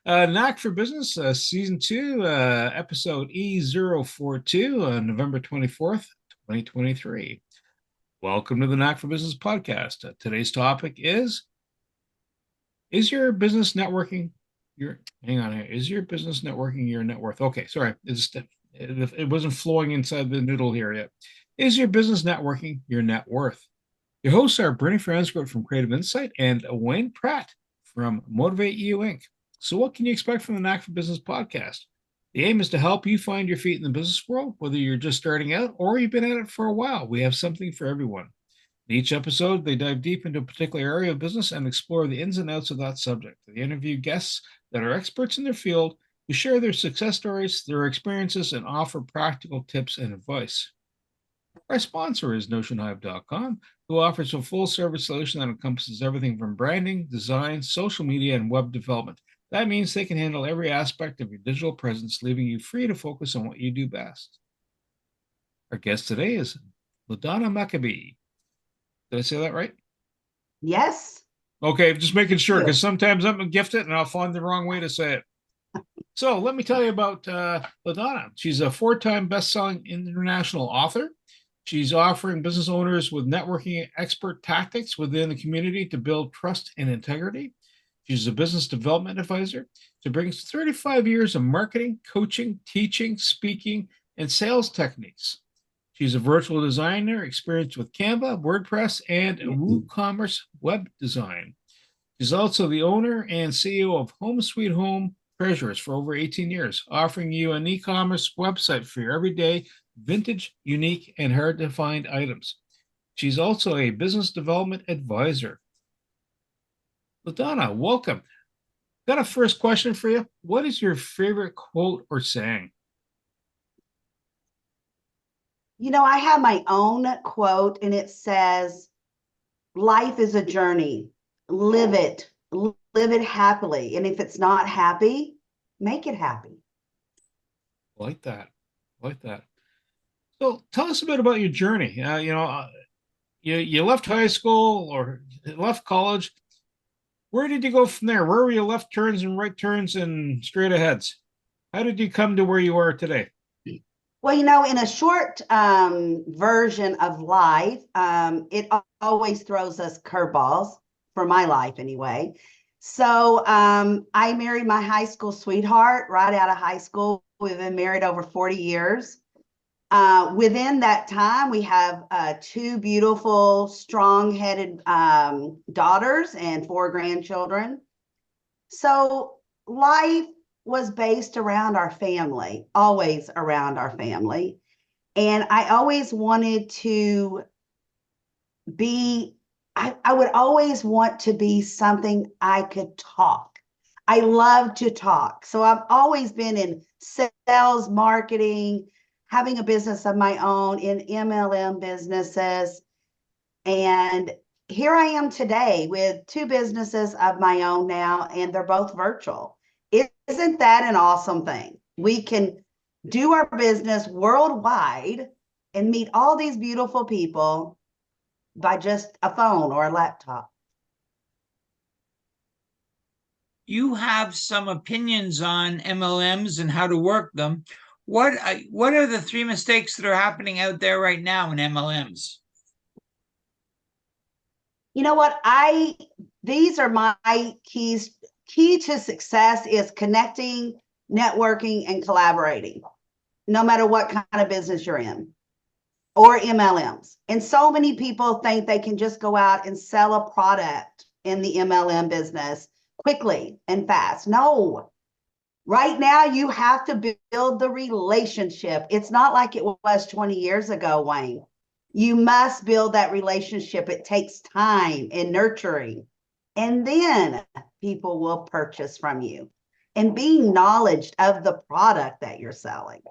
Knack for Business, Season 2, Episode E042, November 24th, 2023. Welcome to the Knack for Business podcast. Today's topic is your business networking hang on here. Is your business networking your net worth? Okay, sorry. It wasn't flowing inside the noodle here yet. Is your business networking your net worth? Your hosts are Bernie Franzgrote from Creative Insight and Wayne Pratt from Motivate You Inc. So what can you expect from the Knack for Business podcast? The aim is to help you find your feet in the business world, whether you're just starting out or you've been at it for a while. We have something for everyone. In each episode, they dive deep into a particular area of business and explore the ins and outs of that subject. They interview guests that are experts in their field who share their success stories, their experiences, and offer practical tips and advice. Our sponsor is NotionHive.com, who offers a full-service solution that encompasses everything from branding, design, social media, and web development. That means they can handle every aspect of your digital presence, leaving you free to focus on what you do best. Our guest today is Ladonna McAbee. Did I say that right? Yes. Okay, just making sure, You. because sometimes I'm gifted and I'll find the wrong way to say it. So let me tell you about Ladonna. She's a four-time best-selling international author. She's offering business owners with networking expert tactics within the community to build trust and integrity. She's a business development advisor. She brings 35 years of marketing, coaching, teaching, speaking, and sales techniques. She's a virtual designer experienced with Canva, WordPress, and WooCommerce web design. She's also the owner and CEO of Home Sweet Home Treasures for over 18 years, offering you an e-commerce website for your everyday, vintage, unique, and hard-to-find items. She's also a business development advisor. Ladonna, welcome. Got a first question for you. What is your favorite quote or saying? I have my own quote, and it says, life is a journey. Live it happily. And if it's not happy, make it happy. Like that. Like that. So tell us a bit about your journey. You left high school or left college. Where did you go from there? Where were your left turns and right turns and straight aheads? How did you come to where you are today? Well, in a short version of life, it always throws us curveballs for my life anyway. So I married my high school sweetheart right out of high school. We've been married over 40 years. Within that time, we have two beautiful, strong-headed daughters and four grandchildren. So life was based around our family, always around our family. And I always wanted to be, I would always want to be something I could talk. I love to talk. So I've always been in sales, marketing, having a business of my own in MLM businesses. And here I am today with two businesses of my own now, and they're both virtual. Isn't that an awesome thing? We can do our business worldwide and meet all these beautiful people by just a phone or a laptop. You have some opinions on MLMs and how to work them. What are the three mistakes that are happening out there right now in MLMs? You know what? These are my keys. Key to success is connecting, networking, and collaborating, no matter what kind of business you're in, or MLMs. And so many people think they can just go out and sell a product in the MLM business quickly and fast. No. Right now, you have to build the relationship. It's not like it was 20 years ago, Wayne. You must build that relationship. It takes time and nurturing. And then people will purchase from you and being knowledge of the product that you're selling.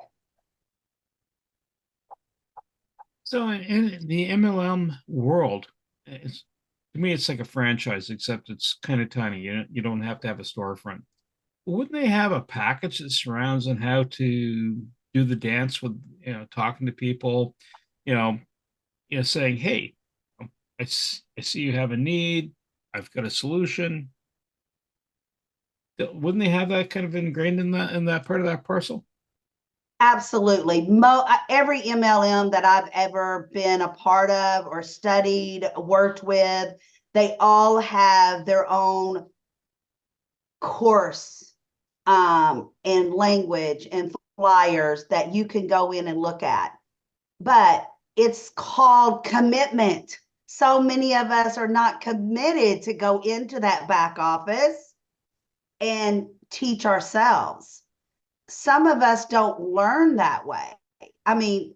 So in the MLM world, to me, it's like a franchise, except it's kind of tiny. You don't have to have a storefront. Wouldn't they have a package that surrounds on how to do the dance with, talking to people, you know, saying, hey, I see you have a need. I've got a solution. Wouldn't they have that kind of ingrained in that part of that parcel? Absolutely. Every MLM that I've ever been a part of or studied, worked with, they all have their own course and language and flyers that you can go in and look at. But it's called commitment. So many of us are not committed to go into that back office and teach ourselves. Some of us don't learn that way. I mean,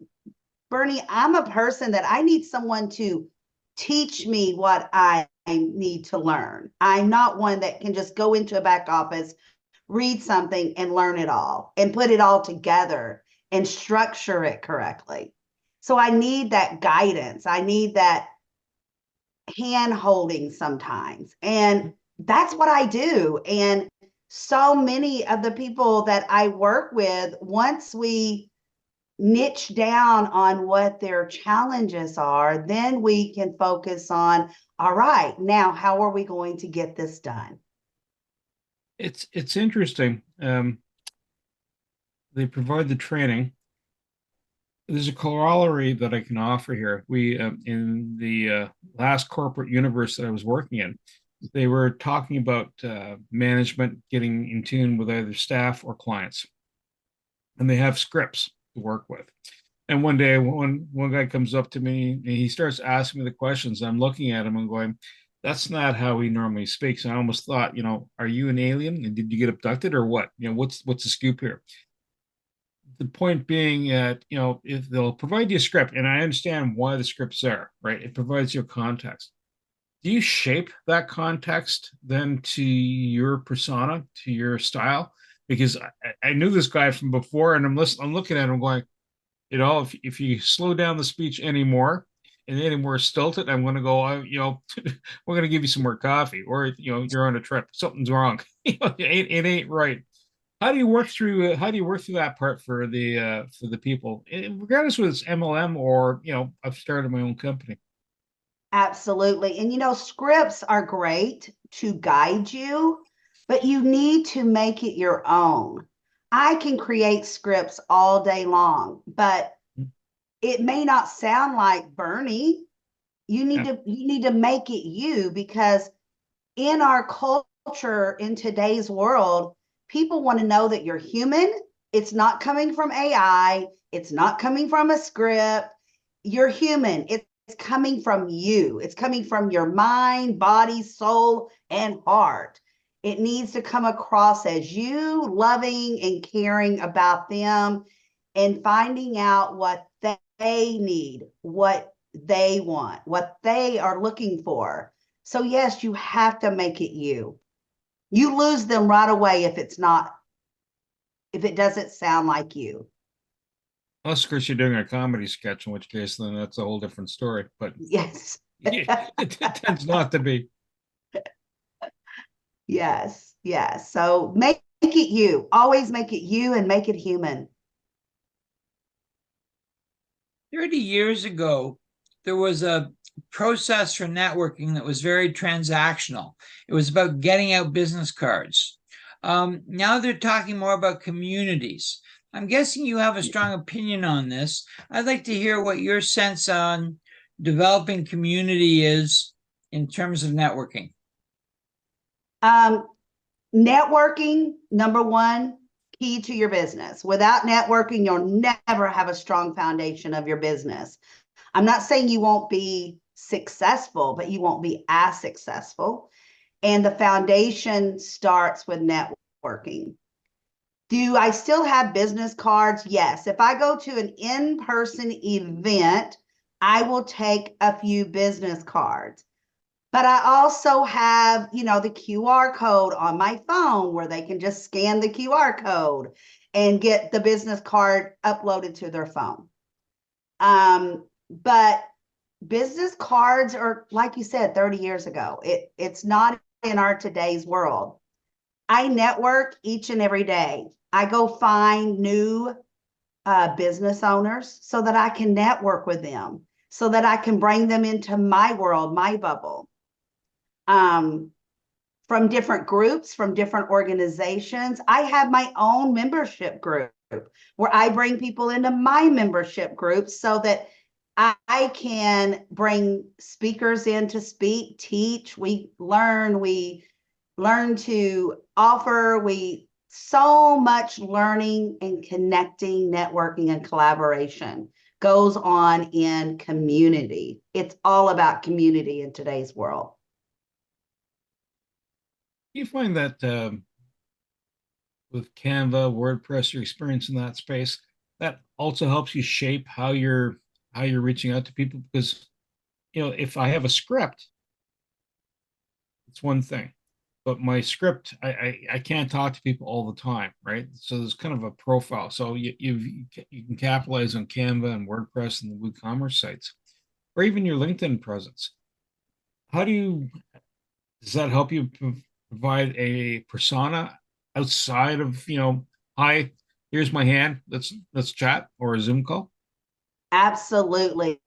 Bernie, I'm a person that I need someone to teach me what I need to learn. I'm not one that can just go into a back office, read something, and learn it all and put it all together and structure it correctly. So I need that guidance. I need that hand holding sometimes. And that's what I do. And so many of the people that I work with, once we niche down on what their challenges are, then we can focus on, all right, now how are we going to get this done? It's interesting. They provide the training. There's a corollary that I can offer here. We in the last corporate universe that I was working in, they were talking about management getting in tune with either staff or clients, and they have scripts to work with. And one day, one guy comes up to me and he starts asking me the questions. I'm looking at him and going, "That's not how he normally speaks." And I almost thought, are you an alien? And did you get abducted or what? What's the scoop here? The point being that, if they'll provide you a script, and I understand why the script's there, right? It provides you a context. Do you shape that context then to your persona, to your style? Because I knew this guy from before, and I'm looking at him going, if you slow down the speech anymore and any more stilted, I'm going to go, we're going to give you some more coffee, or you're on a trip, something's wrong. It ain't right. How do you work through that part for the people, regardless whether it's MLM or I've started my own company. Absolutely. And scripts are great to guide you, but you need to make it your own. I can create scripts all day long, but it may not sound like Bernie. You need to make it you, because in our culture, in today's world, people want to know that you're human. It's not coming from AI. It's not coming from a script. You're human. It's coming from you. It's coming from your mind, body, soul, and heart. It needs to come across as you loving and caring about them and finding out what they need, what they want, what they are looking for. So yes, you have to make it you. You lose them right away if it doesn't sound like you. Unless, of course, you're doing a comedy sketch, in which case then that's a whole different story. But Yes. it tends not to be. Yes. Yes. So make it you. Always make it you and make it human. 30 years ago, there was a process for networking that was very transactional. It was about getting out business cards. Now they're talking more about communities. I'm guessing you have a strong opinion on this. I'd like to hear what your sense on developing community is in terms of networking. Networking, number one, key to your business. Without networking, you'll never have a strong foundation of your business. I'm not saying you won't be successful, but you won't be as successful. And the foundation starts with networking. Do I still have business cards? Yes. If I go to an in-person event, I will take a few business cards. But I also have, the QR code on my phone where they can just scan the QR code and get the business card uploaded to their phone. But business cards are, like you said, 30 years ago. It's not in our today's world. I network each and every day. I go find new business owners so that I can network with them, so that I can bring them into my world, my bubble. from different groups, from different organizations. I have my own membership group where I bring people into my membership group so that I can bring speakers in to speak, teach, we learn to offer, so much learning and connecting, networking, and collaboration goes on in community. It's all about community in today's world. You find that with Canva, WordPress, your experience in that space, that also helps you shape how you're reaching out to people? Because if I have a script, it's one thing, but my script, I can't talk to people all the time, right? So there's kind of a profile. So you can capitalize on Canva and WordPress and the WooCommerce sites, or even your LinkedIn presence. How does that help you provide a persona outside of, hi, here's my hand, let's chat, or a Zoom call? Absolutely.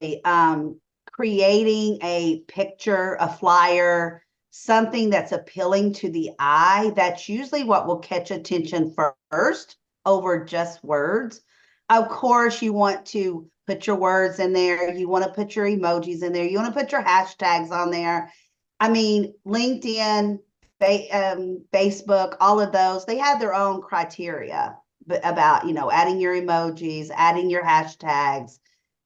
Creating a picture, a flyer, something that's appealing to the eye, that's usually what will catch attention first over just words. Of course, you want to put your words in there. You want to put your emojis in there. You want to put your hashtags on there. I mean, LinkedIn, Facebook, all of those, they have their own criteria about, adding your emojis, adding your hashtags,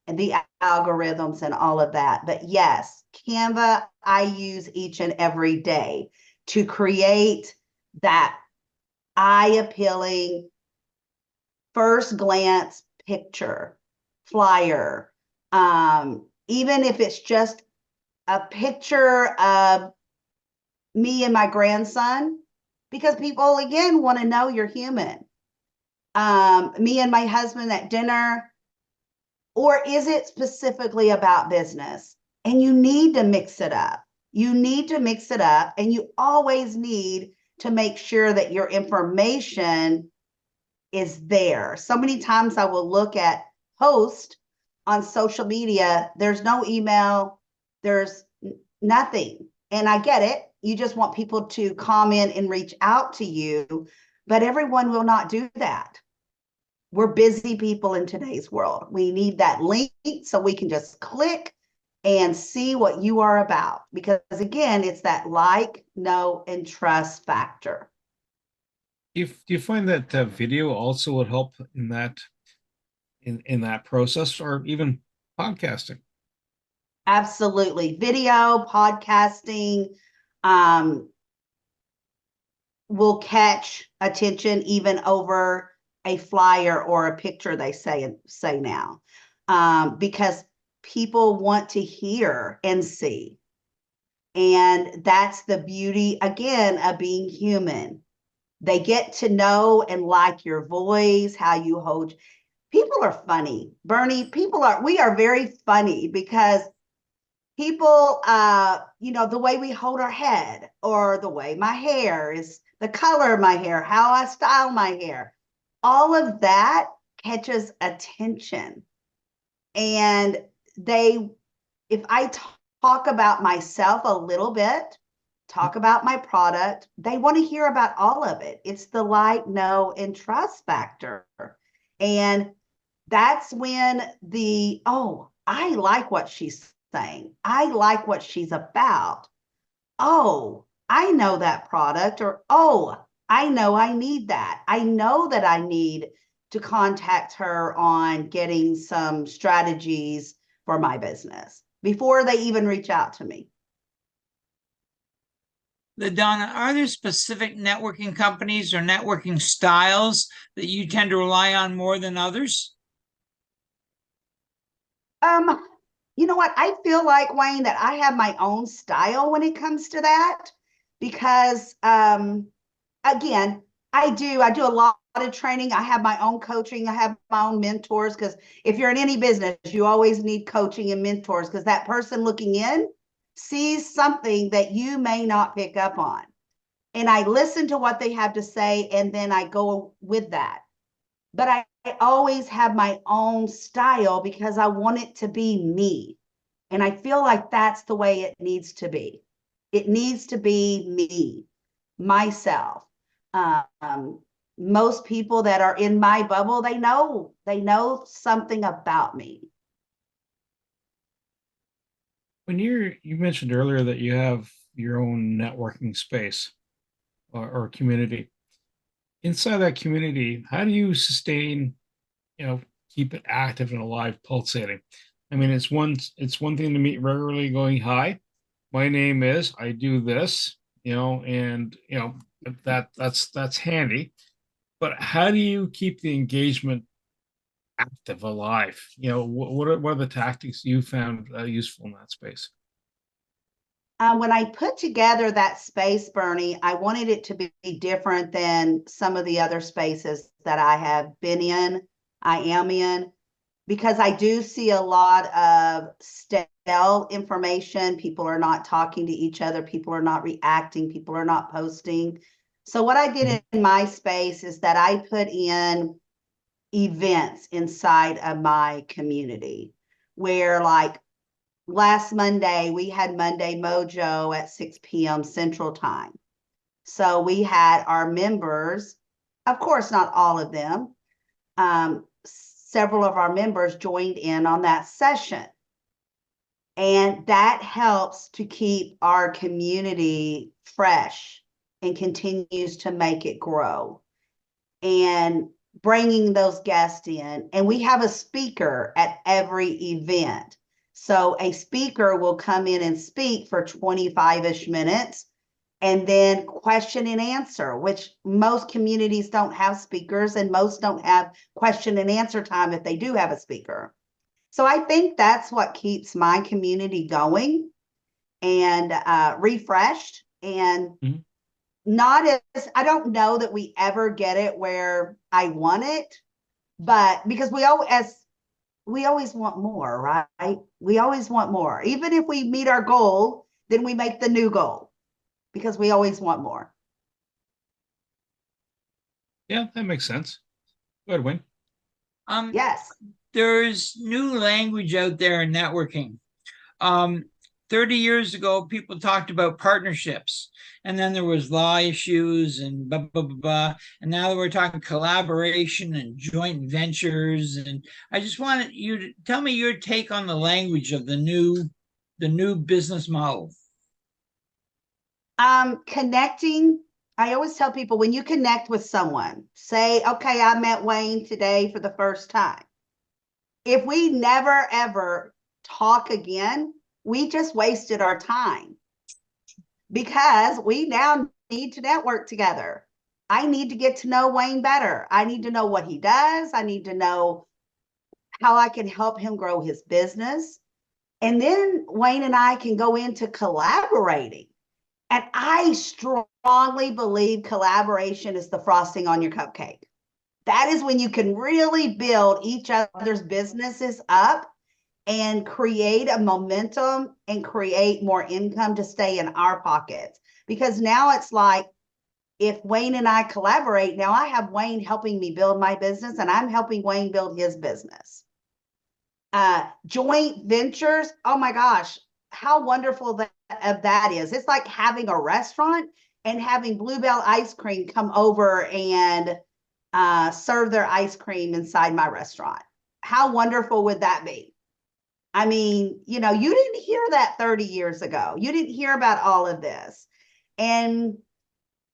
and the algorithms and all of that. But yes, Canva, I use each and every day to create that eye-appealing, first glance picture, flyer. Even if it's just a picture of me and my grandson, because people, again, want to know you're human. Me and my husband at dinner. Or is it specifically about business? And you need to mix it up. You need to mix it up, and you always need to make sure that your information is there. So many times I will look at posts on social media. There's no email. There's nothing. And I get it. You just want people to comment and reach out to you, but everyone will not do that. We're busy people in today's world. We need that link so we can just click and see what you are about. Because again, it's that like, know, and trust factor. Do you find that video also would help in that process, or even podcasting? Absolutely. Video, podcasting, will catch attention even over a flyer or a picture, they say now, because people want to hear and see. And that's the beauty, again, of being human. They get to know and like your voice, how you hold. People are funny, Bernie. We are very funny because people, the way we hold our head, or the way my hair is, the color of my hair, how I style my hair, all of that catches attention. And if I talk about myself a little bit, talk about my product, they want to hear about all of it. It's the like, know, and trust factor. And that's when I like what she's saying. I like what she's about. Oh, I know that product, or, oh, I know I need that. I know that I need to contact her on getting some strategies for my business before they even reach out to me. Ladonna, are there specific networking companies or networking styles that you tend to rely on more than others? You know what? I feel like, Wayne, that I have my own style when it comes to that, because again, I do a lot of training. I have my own coaching. I have my own mentors, because if you're in any business, you always need coaching and mentors, because that person looking in sees something that you may not pick up on. And I listen to what they have to say, and then I go with that. But I always have my own style because I want it to be me. And I feel like that's the way it needs to be. It needs to be me. myself. Most people that are in my bubble, they know something about me. When you mentioned earlier that you have your own networking space or community. Inside that community, how do you sustain, keep it active and alive, pulsating? I mean, it's one thing to meet regularly going, hi, my name is, I do this, and that's handy. But how do you keep the engagement active, alive? What are the tactics you found useful in that space? When I put together that space, Bernie, I wanted it to be different than some of the other spaces that I have been in, I am in, because I do see a lot of stale information. People are not talking to each other. People are not reacting. People are not posting. So what I did in my space is that I put in events inside of my community where, like, last Monday, we had Monday Mojo at 6 p.m. Central Time. So we had our members, of course, not all of them. Several of our members joined in on that session. And that helps to keep our community fresh and continues to make it grow. And bringing those guests in. And we have a speaker at every event. So a speaker will come in and speak for 25-ish minutes and then question and answer, which most communities don't have speakers and most don't have question and answer time if they do have a speaker. So I think that's what keeps my community going and refreshed and not as, I don't know that we ever get it where I want it, but because we always want more, right? We always want more. Even if we meet our goal, then we make the new goal because we always want more. Yeah, that makes sense. Go ahead, Wayne. Yes. There's new language out there in networking. 30 years ago, people talked about partnerships, and then there was law issues and blah, blah, blah, blah. And now we're talking collaboration and joint ventures. And I just wanted you to tell me your take on the language of the new business model. Connecting. I always tell people when you connect with someone, say, okay, I met Wayne today for the first time. If we never, ever talk again, we just wasted our time because we now need to network together. I need to get to know Wayne better. I need to know what he does. I need to know how I can help him grow his business. And then Wayne and I can go into collaborating. And I strongly believe collaboration is the frosting on your cupcake. That is when you can really build each other's businesses up and create a momentum and create more income to stay in our pockets. Because now it's like, if Wayne and I collaborate, now I have Wayne helping me build my business and I'm helping Wayne build his business. Joint ventures, oh my gosh, how wonderful that is. It's like having a restaurant and having Bluebell ice cream come over and serve their ice cream inside my restaurant. How wonderful would that be? I mean, you didn't hear that 30 years ago. You didn't hear about all of this. And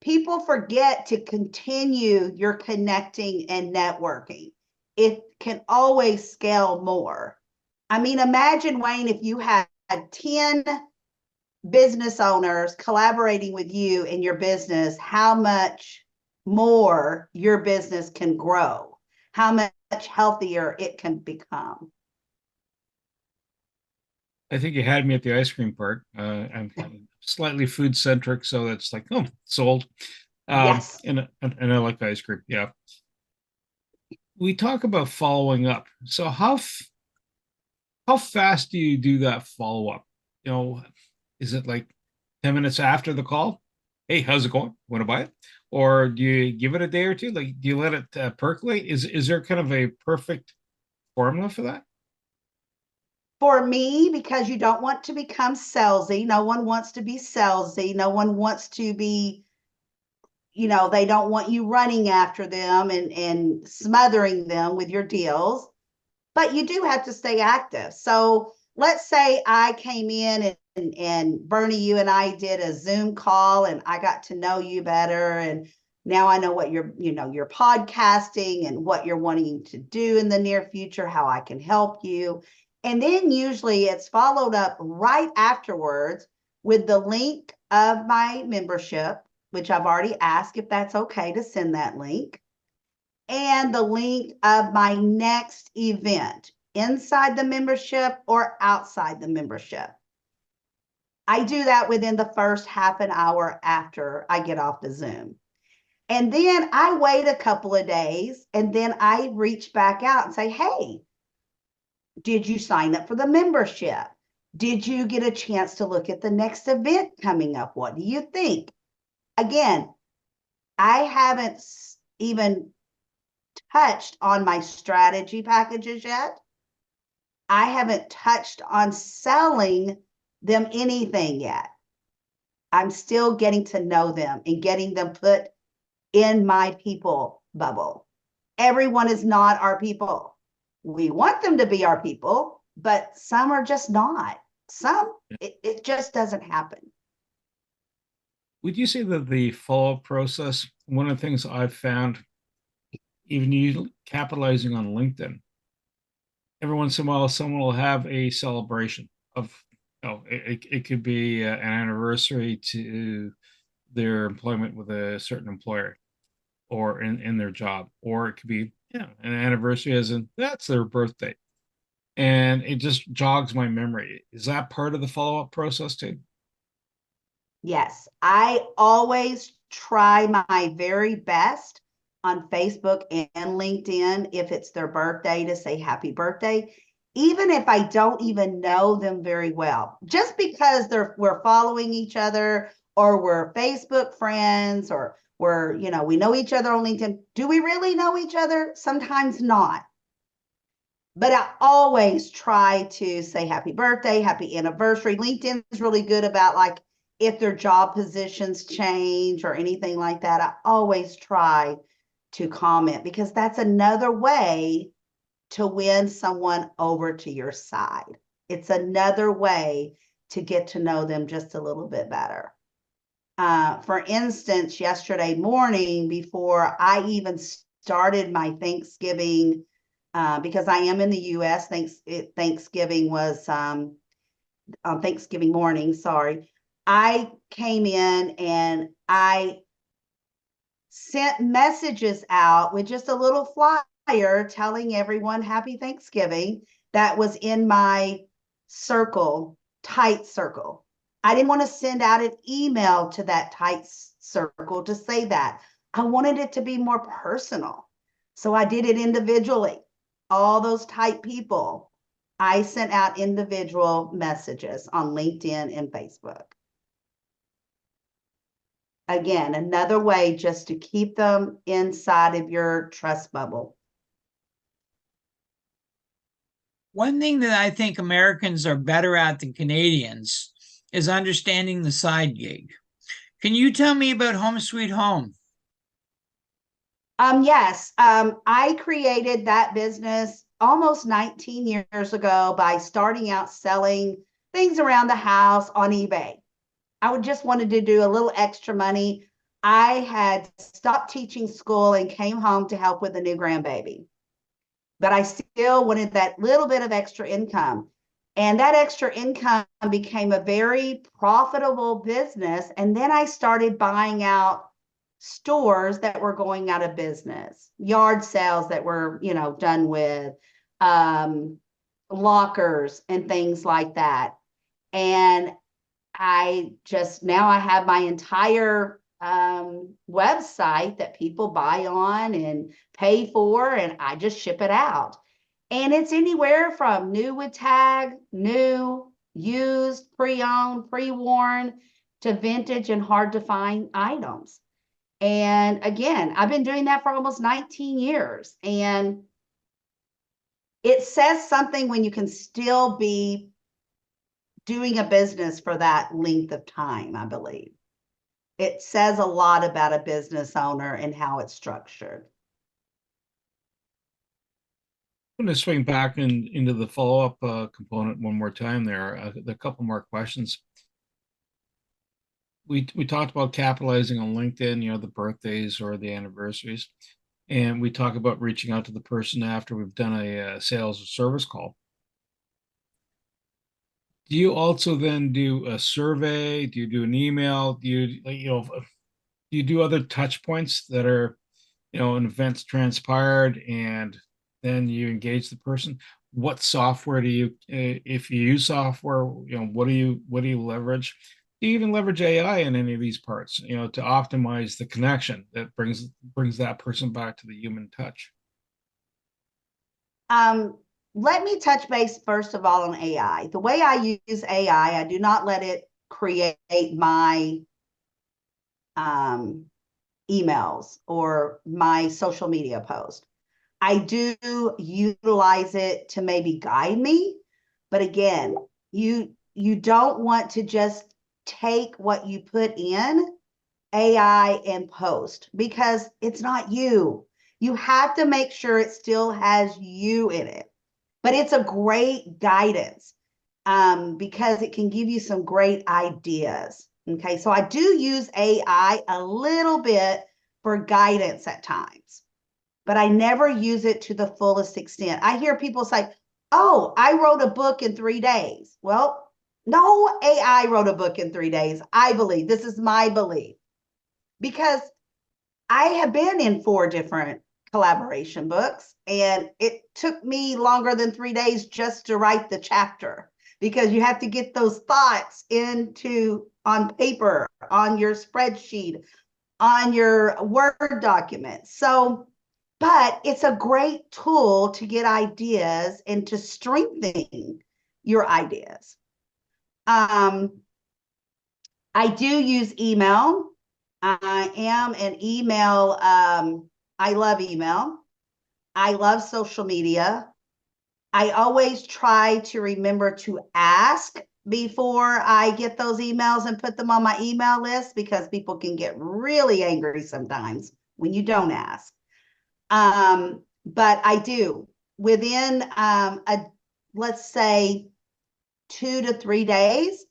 people forget to continue your connecting and networking. It can always scale more. I mean, imagine, Wayne, if you had 10 business owners collaborating with you in your business, how much more your business can grow, how much healthier it can become. I think you had me at the ice cream part. I'm slightly food centric, so it's like, oh, sold. Yes. And I like ice cream. Yeah. We talk about following up. So how fast do you do that follow up? Is it like 10 minutes after the call? Hey, how's it going? Want to buy it? Or do you give it a day or two? Like, do you let it percolate? Is there kind of a perfect formula for that? For me, because you don't want to become salesy. No one wants to be salesy. No one wants to be they don't want you running after them and smothering them with your deals, but you do have to stay active. So let's say I came in and Bernie, you and I did a Zoom call and I got to know you better. And now I know what you're podcasting and what you're wanting to do in the near future, how I can help you. And then usually it's followed up right afterwards with the link of my membership, which I've already asked if that's okay to send that link, and the link of my next event inside the membership or outside the membership. I do that within the first half an hour after I get off the Zoom. And then I wait a couple of days and then I reach back out and say, hey, did you sign up for the membership? Did you get a chance to look at the next event coming up? What do you think? Again, I haven't even touched on my strategy packages yet. I haven't touched on selling them anything yet. I'm still getting to know them and getting them put in my people bubble. Everyone is not our people. We want them to be our people, but some are just not. Some, it just doesn't happen. Would you say that the follow-up process, one of the things I've found, even you capitalizing on LinkedIn, every once in a while, someone will have a celebration of, it could be an anniversary to their employment with a certain employer or in their job, or it could be, an anniversary as in that's their birthday. And it just jogs my memory. Is that part of the follow-up process too? Yes, I always try my very best on Facebook and LinkedIn if it's their birthday to say happy birthday, even if I don't even know them very well. Just because we're following each other or we're Facebook friends or we know each other on LinkedIn. Do we really know each other? Sometimes not. But I always try to say happy birthday, happy anniversary. LinkedIn is really good about like if their job positions change or anything like that. I always try to comment because that's another way to win someone over to your side. It's another way to get to know them just a little bit better. For instance, yesterday morning, before I even started my Thanksgiving, because I am in the U.S., Thanksgiving was on Thanksgiving morning, sorry. I came in and I sent messages out with just a little flyer telling everyone happy Thanksgiving that was in my circle, tight circle. I didn't want to send out an email to that tight circle to say that. I wanted it to be more personal. So I did it individually. All those tight people, I sent out individual messages on LinkedIn and Facebook. Again, another way just to keep them inside of your trust bubble. One thing that I think Americans are better at than Canadians is understanding the side gig. Can you tell me about Home Sweet Home? Yes, I created that business almost 19 years ago by starting out selling things around the house on eBay. I would just wanted to do a little extra money. I had stopped teaching school and came home to help with a new grandbaby, but I still wanted that little bit of extra income. And that extra income became a very profitable business. And then I started buying out stores that were going out of business, yard sales that were, done with, lockers and things like that. And now I have my entire website that people buy on and pay for, and I just ship it out. And it's anywhere from new with tag, new, used, pre-owned, pre-worn, to vintage and hard to find items. And again, I've been doing that for almost 19 years. And it says something when you can still be doing a business for that length of time, I believe. it says a lot about a business owner and how it's structured. I'm going to swing back into the follow-up component one more time there. A couple more questions. We talked about capitalizing on LinkedIn, the birthdays or the anniversaries, and we talk about reaching out to the person after we've done a sales or service call. Do you also then do a survey? Do you do an email? Do you do other touch points that are, an event's transpired and then you engage the person? What software do you, if you use software, what do you leverage? Do you even leverage AI in any of these parts, to optimize the connection that brings that person back to the human touch? Let me touch base first of all on AI. The way I use AI, I do not let it create my emails or my social media post. I do utilize it to maybe guide me, but again, you don't want to just take what you put in AI and post because it's not you. You have to make sure it still has you in it. But it's a great guidance because it can give you some great ideas. Okay, so I do use AI a little bit for guidance at times, but I never use it to the fullest extent. I hear people say, oh, I wrote a book in 3 days. Well, no AI wrote a book in 3 days. I believe, this is my belief, because I have been in 4 different collaboration books, and it took me longer than 3 days just to write the chapter, because you have to get those thoughts on paper, on your spreadsheet, on your Word document. So, but it's a great tool to get ideas and to strengthen your ideas. I do use email. I am an email. I love email. I love social media. I always try to remember to ask before I get those emails and put them on my email list, because people can get really angry sometimes when you don't ask. But I do within let's say 2 to 3 days,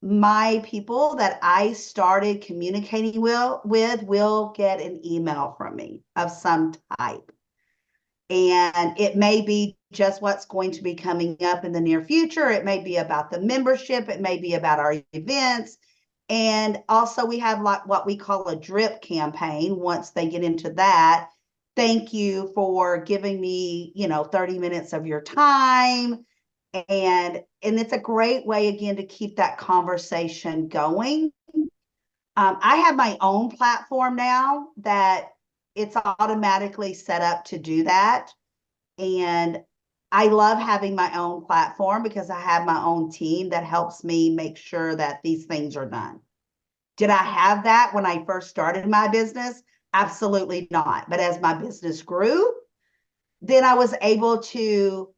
my people that I started communicating with will get an email from me of some type. And it may be just what's going to be coming up in the near future. It may be about the membership. It may be about our events. And also we have like what we call a drip campaign. Once they get into that, thank you for giving me, 30 minutes of your time. And it's a great way, again, to keep that conversation going. I have my own platform now that it's automatically set up to do that. And I love having my own platform because I have my own team that helps me make sure that these things are done. Did I have that when I first started my business? Absolutely not. But as my business grew, then I was able to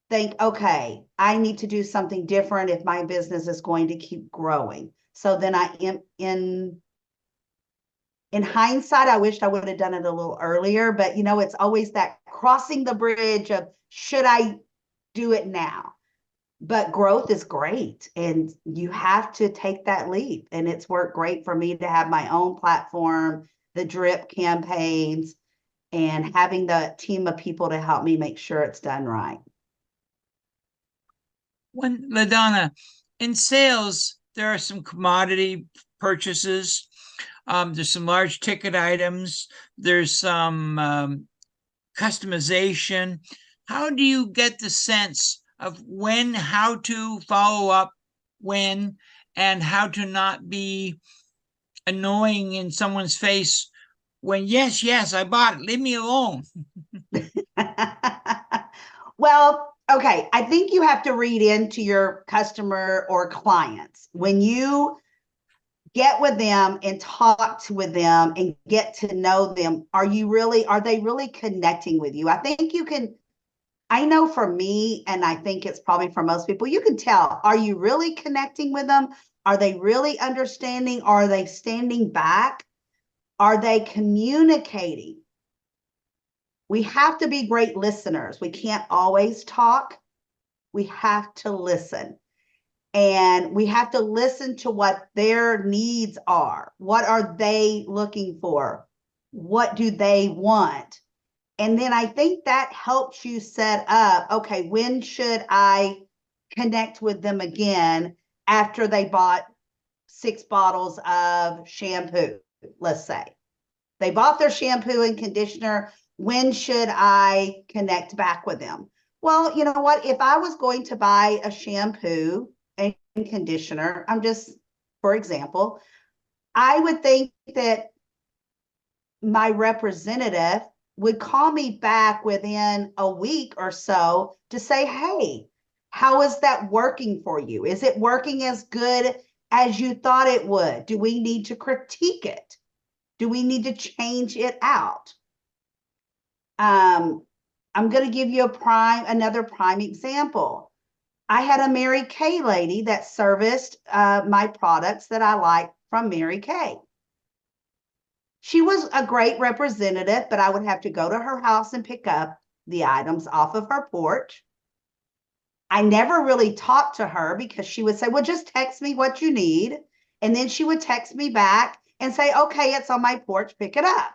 think, okay, I need to do something different if my business is going to keep growing. So then I am in hindsight, I wished I would have done it a little earlier, but it's always that crossing the bridge of, should I do it now? But growth is great, and you have to take that leap. And it's worked great for me to have my own platform, the drip campaigns, and having the team of people to help me make sure it's done right. When Ladonna, in sales, there are some commodity purchases. There's some large ticket items. There's some customization. How do you get the sense of how to follow up when, and how to not be annoying in someone's face when, yes, I bought it, leave me alone? Well, okay, I think you have to read into your customer or clients. When you get with them and talk with them and get to know them, are they really connecting with you? I think you can, I know for me, and I think it's probably for most people, you can tell, are you really connecting with them? Are they really understanding? Are they standing back? Are they communicating? We have to be great listeners. We can't always talk. We have to listen. And we have to listen to what their needs are. What are they looking for? What do they want? And then I think that helps you set up, okay, when should I connect with them again after they bought 6 bottles of shampoo, let's say. They bought their shampoo and conditioner. When should I connect back with them? Well, you know what? If I was going to buy a shampoo and conditioner, I'm just, for example, I would think that my representative would call me back within a week or so to say, hey, how is that working for you? Is it working as good as you thought it would? Do we need to critique it? Do we need to change it out? I'm going to give you another prime example. I had a Mary Kay lady that serviced my products that I like from Mary Kay. She was a great representative, but I would have to go to her house and pick up the items off of her porch. I never really talked to her because she would say, well, just text me what you need. And then she would text me back and say, okay, it's on my porch, pick it up.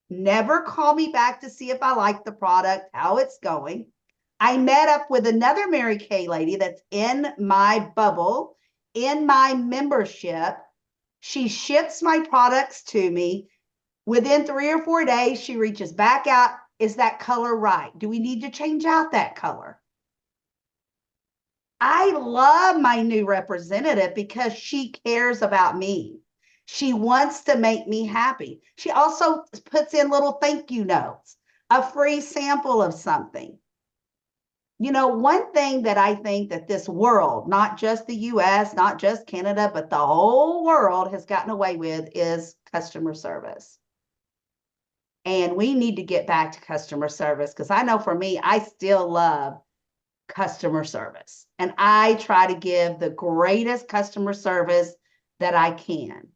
Never call me back to see if I like the product, how it's going. I met up with another Mary Kay lady that's in my bubble, in my membership. She ships my products to me. Within 3 or 4 days, she reaches back out. Is that color right? Do we need to change out that color? I love my new representative because she cares about me. She wants to make me happy. She also puts in little thank you notes, a free sample of something. You know, one thing that I think that this world, not just the US, not just Canada, but the whole world has gotten away with is customer service. And we need to get back to customer service because I know for me, I still love customer service. And I try to give the greatest customer service that I can.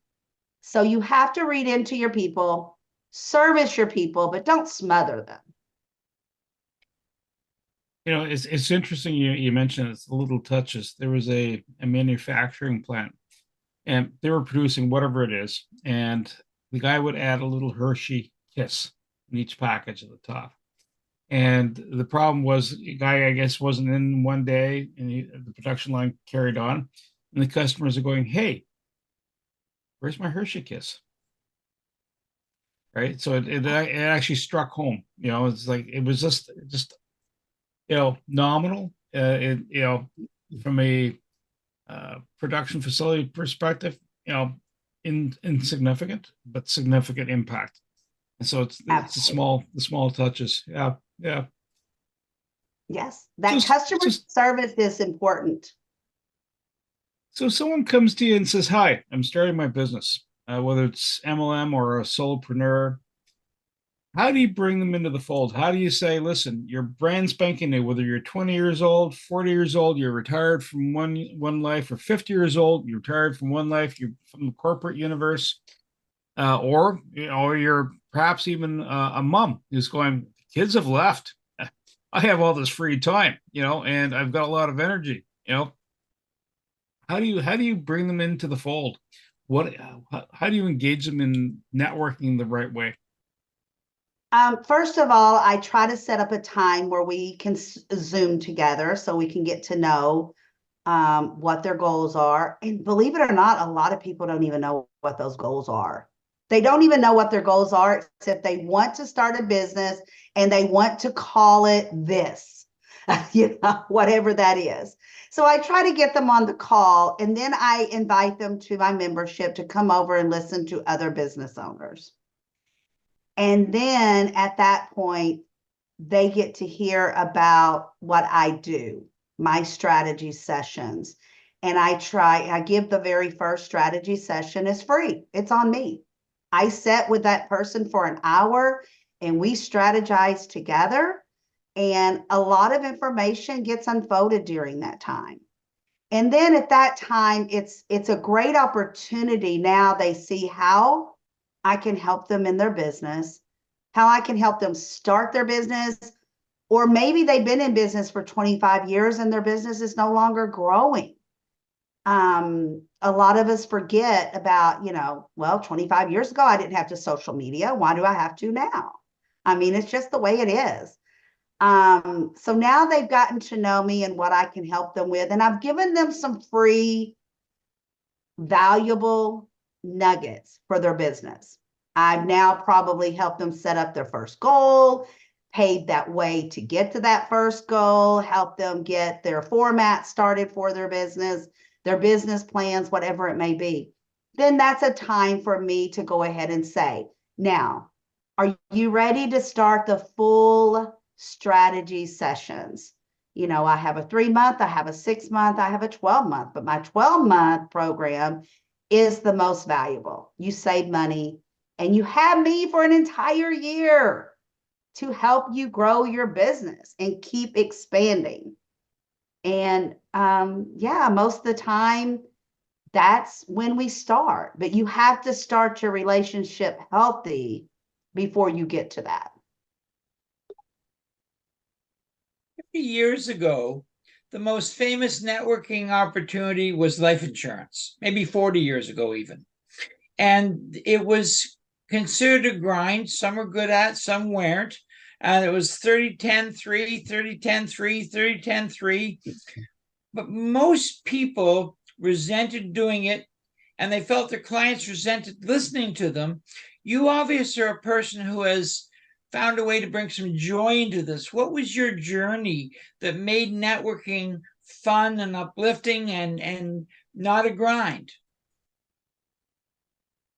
So you have to read into your people, service your people, but don't smother them. You know, it's interesting you mentioned it's the little touches. There was a manufacturing plant and they were producing whatever it is, and the guy would add a little Hershey kiss in each package at the top. And the problem was the guy, I guess, wasn't in one day, and the production line carried on, and the customers are going, "Hey, where's my Hershey kiss?" Right? So it actually struck home. You know, it's like it was just nominal. From a production facility perspective, insignificant but significant impact. And so it's the small touches. Yeah, yeah. Yes, that customer service is important. So someone comes to you and says, "Hi, I'm starting my business," whether it's MLM or a solopreneur. How do you bring them into the fold? How do you say, "Listen, you're brand spanking new, whether you're 20 years old, 40 years old, you're retired from one life, or 50 years old, you're retired from one life, you're from the corporate universe, or you're perhaps even a mom who's going, kids have left. I have all this free time, and I've got a lot of energy, How do you bring them into the fold? How do you engage them in networking the right way? First of all, I try to set up a time where we can Zoom together so we can get to know what their goals are. And believe it or not, a lot of people don't even know what those goals are. They don't even know what their goals are, except they want to start a business and they want to call it this, whatever that is. So I try to get them on the call, and then I invite them to my membership to come over and listen to other business owners. And then at that point, they get to hear about what I do, my strategy sessions. And I give the very first strategy session is free. It's on me. I sit with that person for an hour and we strategize together. And a lot of information gets unfolded during that time. And then at that time, it's a great opportunity. Now they see how I can help them in their business, how I can help them start their business, or maybe they've been in business for 25 years and their business is no longer growing. A lot of us forget about, well, 25 years ago, I didn't have to social media. Why do I have to now? I mean, it's just the way it is. So now they've gotten to know me and what I can help them with. And I've given them some free, valuable nuggets for their business. I've now probably helped them set up their first goal, paved that way to get to that first goal, help them get their format started for their business plans, whatever it may be. Then that's a time for me to go ahead and say, now, are you ready to start the full strategy sessions? I have a 3-month, I have a 6-month, I have a 12-month, but my 12-month program is the most valuable. You save money and you have me for an entire year to help you grow your business and keep expanding. And most of the time, that's when we start. But you have to start your relationship healthy before you get to that. 50 years ago, the most famous networking opportunity was life insurance, maybe 40 years ago even. And it was considered a grind. Some were good at, some weren't. And it was 30-10-3, 30-10-3, 30-10-3. But most people resented doing it, and they felt their clients resented listening to them. You obviously are a person who has found a way to bring some joy into this. What was your journey that made networking fun and uplifting and not a grind?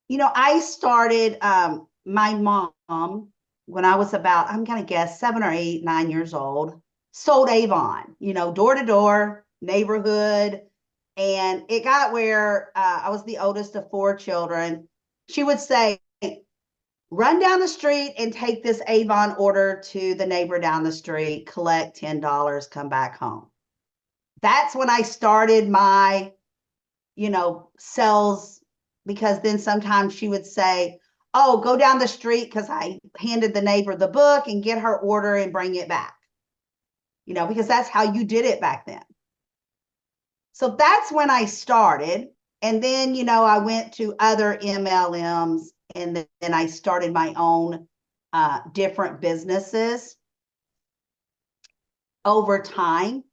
I started my mom when I was about, I'm going to guess 7 or 8, 9 years old, sold Avon, door to door, neighborhood. And it got where I was the oldest of 4 children. She would say, run down the street and take this Avon order to the neighbor down the street, collect $10, come back home. That's when I started my, sales, because then sometimes she would say, oh, go down the street because I handed the neighbor the book and get her order and bring it back, because that's how you did it back then. So that's when I started. And then, I went to other MLMs and then I started my own different businesses over time.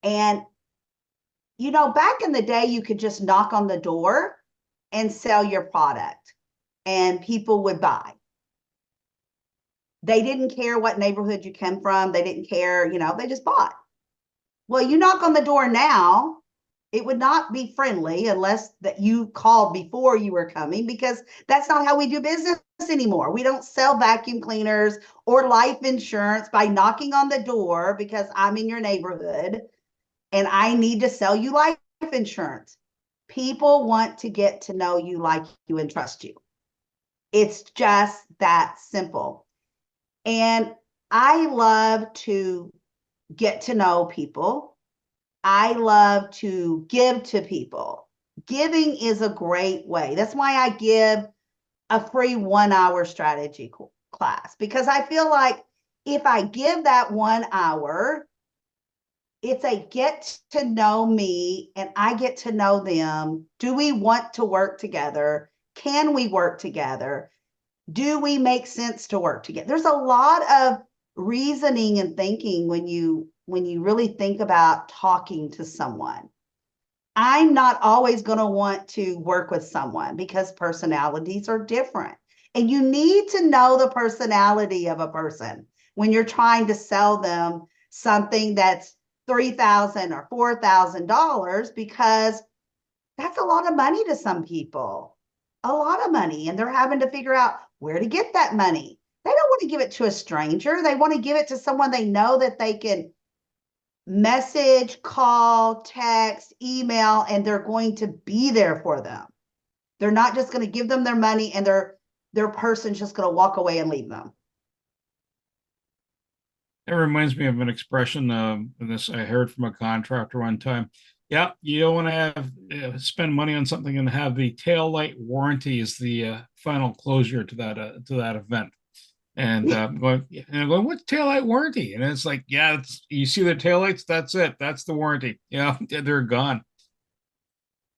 And, back in the day, you could just knock on the door and sell your product and people would buy. They didn't care what neighborhood you came from. They didn't care, they just bought. Well, you knock on the door now, it would not be friendly unless that you called before you were coming, because that's not how we do business anymore. We don't sell vacuum cleaners or life insurance by knocking on the door because I'm in your neighborhood and I need to sell you life insurance. People want to get to know you, like you, and trust you. It's just that simple. And I love to get to know people. I love to give to people. Giving is a great way. That's why I give a free 1-hour strategy class, because I feel like if I give that 1 hour, it's a get to know me and I get to know them. Do we want to work together? Can we work together? Do we make sense to work together? There's a lot of reasoning and thinking when you really think about talking to someone. I'm not always going to want to work with someone because personalities are different. And you need to know the personality of a person when you're trying to sell them something that's $3,000 or $4,000, because that's a lot of money to some people, a lot of money. And they're having to figure out where to get that money. They don't want to give it to a stranger. They want to give it to someone they know that they can message, call, text, email, and they're going to be there for them. They're not just going to give them their money and their person's just going to walk away and leave them. It reminds me of an expression, this I heard from a contractor one time. Yeah, you don't want to have spend money on something and have the tail light warranty is the final closure to that event. And I'm going, what's taillight warranty? And it's like, yeah, you see the taillights, that's it. That's the warranty. Yeah, they're gone.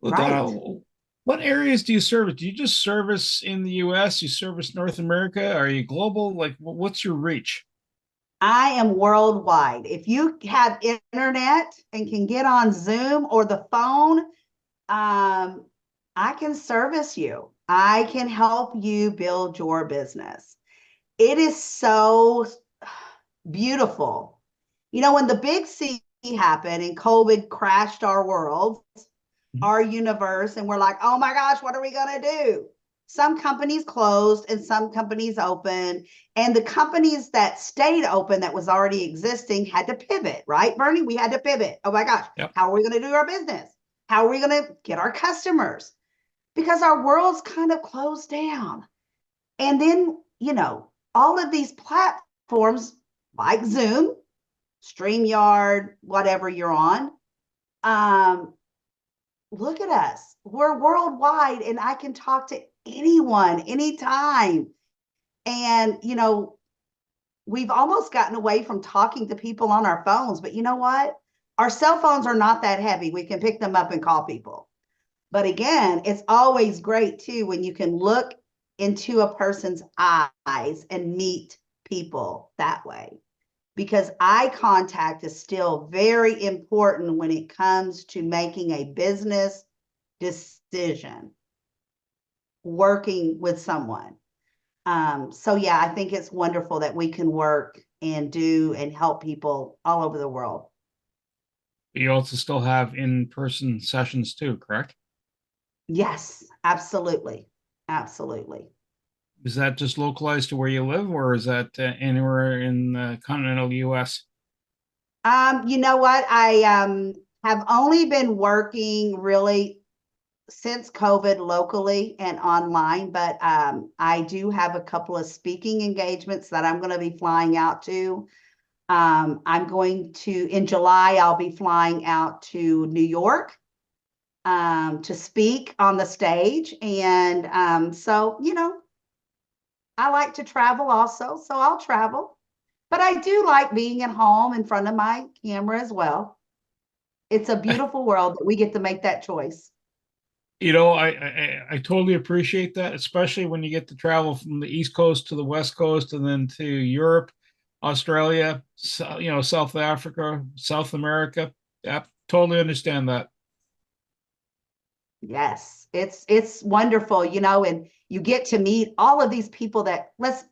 Well, Right. Donna, what areas do you service? Do you just service in the US? You service North America? Are you global? Like, what's your reach? I am worldwide. If you have internet and can get on Zoom or the phone, I can service you. I can help you build your business. It is so beautiful. You know, when the big C happened and COVID crashed our world, Mhm. our universe, and we're like, oh my gosh, what are we going to do? Some companies closed and some companies opened. And the companies that stayed open that was already existing had to pivot, right, Bernie? We had to pivot. Oh my gosh, Yep. how are we going to do our business? How are we going to get our customers? Because our world's kind of closed down. And then, you know, all of these platforms like Zoom, StreamYard, whatever you're on, um, look at us. We're worldwide and I can talk to anyone, anytime. And, you know, we've almost gotten away from talking to people on our phones, but you know what? Our cell phones are not that heavy. We can pick them up and call people. But again, it's always great too when you can look into a person's eyes and meet people that way. Because eye contact is still very important when it comes to making a business decision, working with someone. So yeah, I think it's wonderful that we can work and do and help people all over the world. You also still have in-person sessions too, correct? Yes, absolutely. Absolutely. Is that just localized to where you live, or is that anywhere in the continental US? You know what? I have only been working really since COVID locally and online, but I do have a couple of speaking engagements that I'm going to be flying out to. I'm going to, in July, I'll be flying out to New York to speak on the stage. And so, you know, I like to travel also, so I'll travel. But I do like being at home in front of my camera as well. It's a beautiful world that we get to make that choice. You know, I totally appreciate that, especially when you get to travel from the East Coast to the West Coast and then to Europe, Australia, you know, South Africa, South America. Yeah, totally understand that. Yes, it's wonderful, you know, and you get to meet all of these people that let's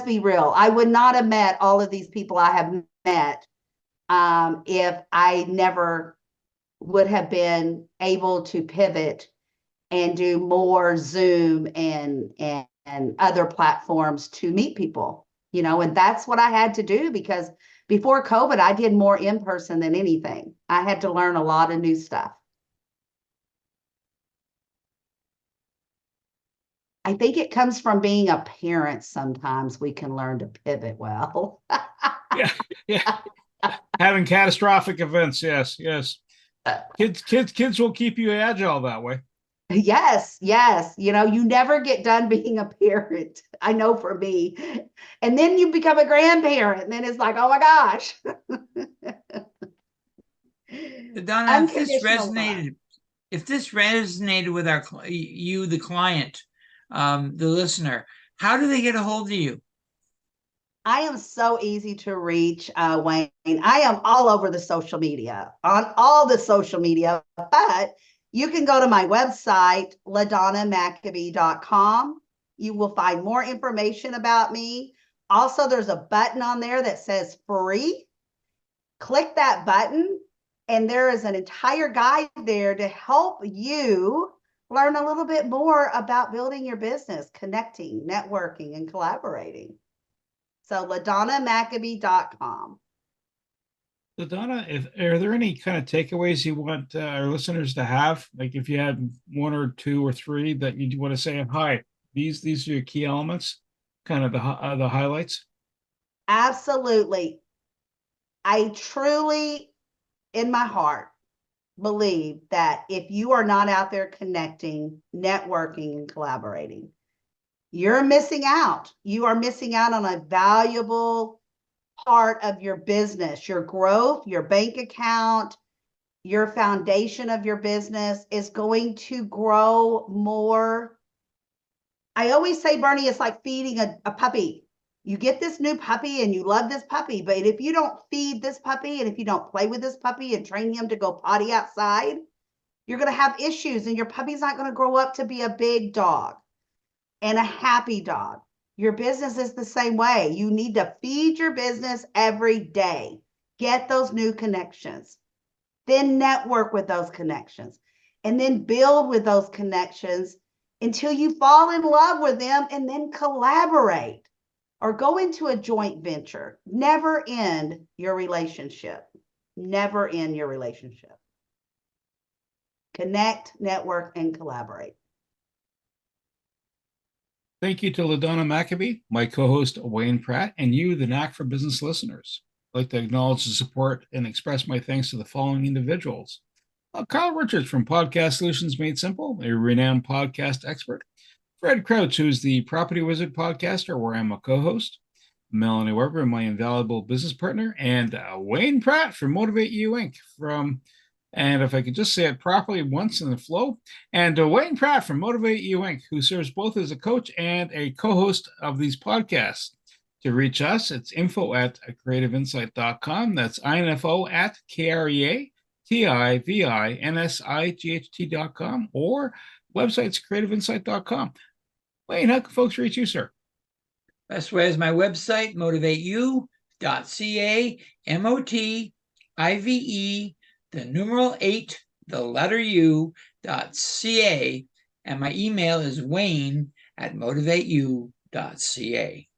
be real. I would not have met all of these people I have met if I never would have been able to pivot and do more Zoom and other platforms to meet people, you know, and that's what I had to do because before COVID, I did more in person than anything. I had to learn a lot of new stuff. I think it comes from being a parent. Sometimes we can learn to pivot well. Yeah, yeah. Having catastrophic events, yes, yes. Kids will keep you agile that way. Yes, yes. You know, you never get done being a parent. I know for me. And then you become a grandparent, and then it's like, oh my gosh. Donna, Unconditional love. if this resonated with you, the client, the listener, how do they get a hold of you? I am so easy to reach, Wayne. I am all over the social media, on all the social media, but you can go to my website, ladonnamacabee.com. You will find more information about me. Also, there's a button on there that says free. Click that button, and there is an entire guide there to help you learn a little bit more about building your business, connecting, networking, and collaborating. So ladonnamacabee.com. So Donna, if are there any kind of takeaways you want our listeners to have? Like if you had one or two or three that you want to say, hi, these are your key elements, kind of the highlights. Absolutely. I truly, in my heart, believe that if you are not out there connecting, networking, and collaborating, you're missing out. You are missing out on a valuable part of your business, your growth, your bank account, your foundation of your business is going to grow more. I always say, Bernie, it's like feeding a puppy. You get this new puppy and you love this puppy, but if you don't feed this puppy and if you don't play with this puppy and train him to go potty outside, you're going to have issues and your puppy's not going to grow up to be a big dog and a happy dog. Your business is the same way. You need to feed your business every day. Get those new connections. Then network with those connections. And then build with those connections until you fall in love with them and then collaborate or go into a joint venture. Never end your relationship. Never end your relationship. Connect, network, and collaborate. Thank you to Ladonna McAbee, my co-host Wayne Pratt, and you, the Knack for Business listeners. I'd like to acknowledge the support and express my thanks to the following individuals. Kyle Richards from Podcast Solutions Made Simple, a renowned podcast expert. Fred Crouch, who's the Property Wizard podcaster, where I'm a co-host. Melanie Weber, my invaluable business partner. And Wayne Pratt from Motivate You Inc. And if I could just say it properly once in the flow, and Wayne Pratt from Motivate You Inc., who serves both as a coach and a co-host of these podcasts. To reach us, it's info@creativeinsight.com. That's info@KREATIVINSIGHT.com, or website's creativeinsight.com. Wayne, how can folks reach you, sir? Best way is my website, motivateyou.ca, MOTIVE, the numeral 8, the letter U.ca, and my email is wayne@motivateyou.ca.